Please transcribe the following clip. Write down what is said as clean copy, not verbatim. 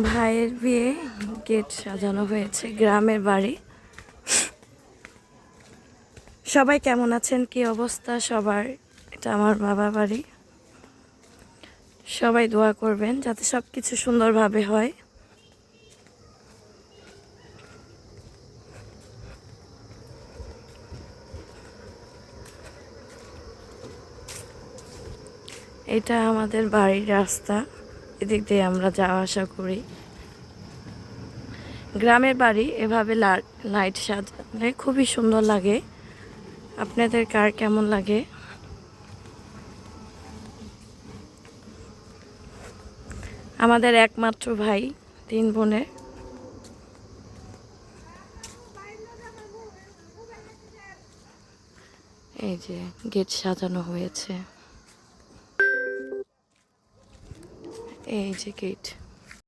ভাইয়ের বিয়ে, গেট সাজানো হয়েছে, গ্রামের বাড়ি। সবাই কেমন আছেন, কি অবস্থা সবার? এটা আমার বাবা বাড়ি। সবাই দোয়া করবেন যাতে সব কিছু সুন্দরভাবে হয়। এটা আমাদের বাড়ির রাস্তা, এদিক দিয়ে আমরা যাওয়া আসা করি। গ্রামের বাড়ি এভাবে লাইট সাজালে খুবই সুন্দর লাগে। আপনাদের কার কেমন লাগে? আমাদের একমাত্র ভাই, 3 বোনের। এই যে গেট সাজানো হয়েছে, এই যে গেট।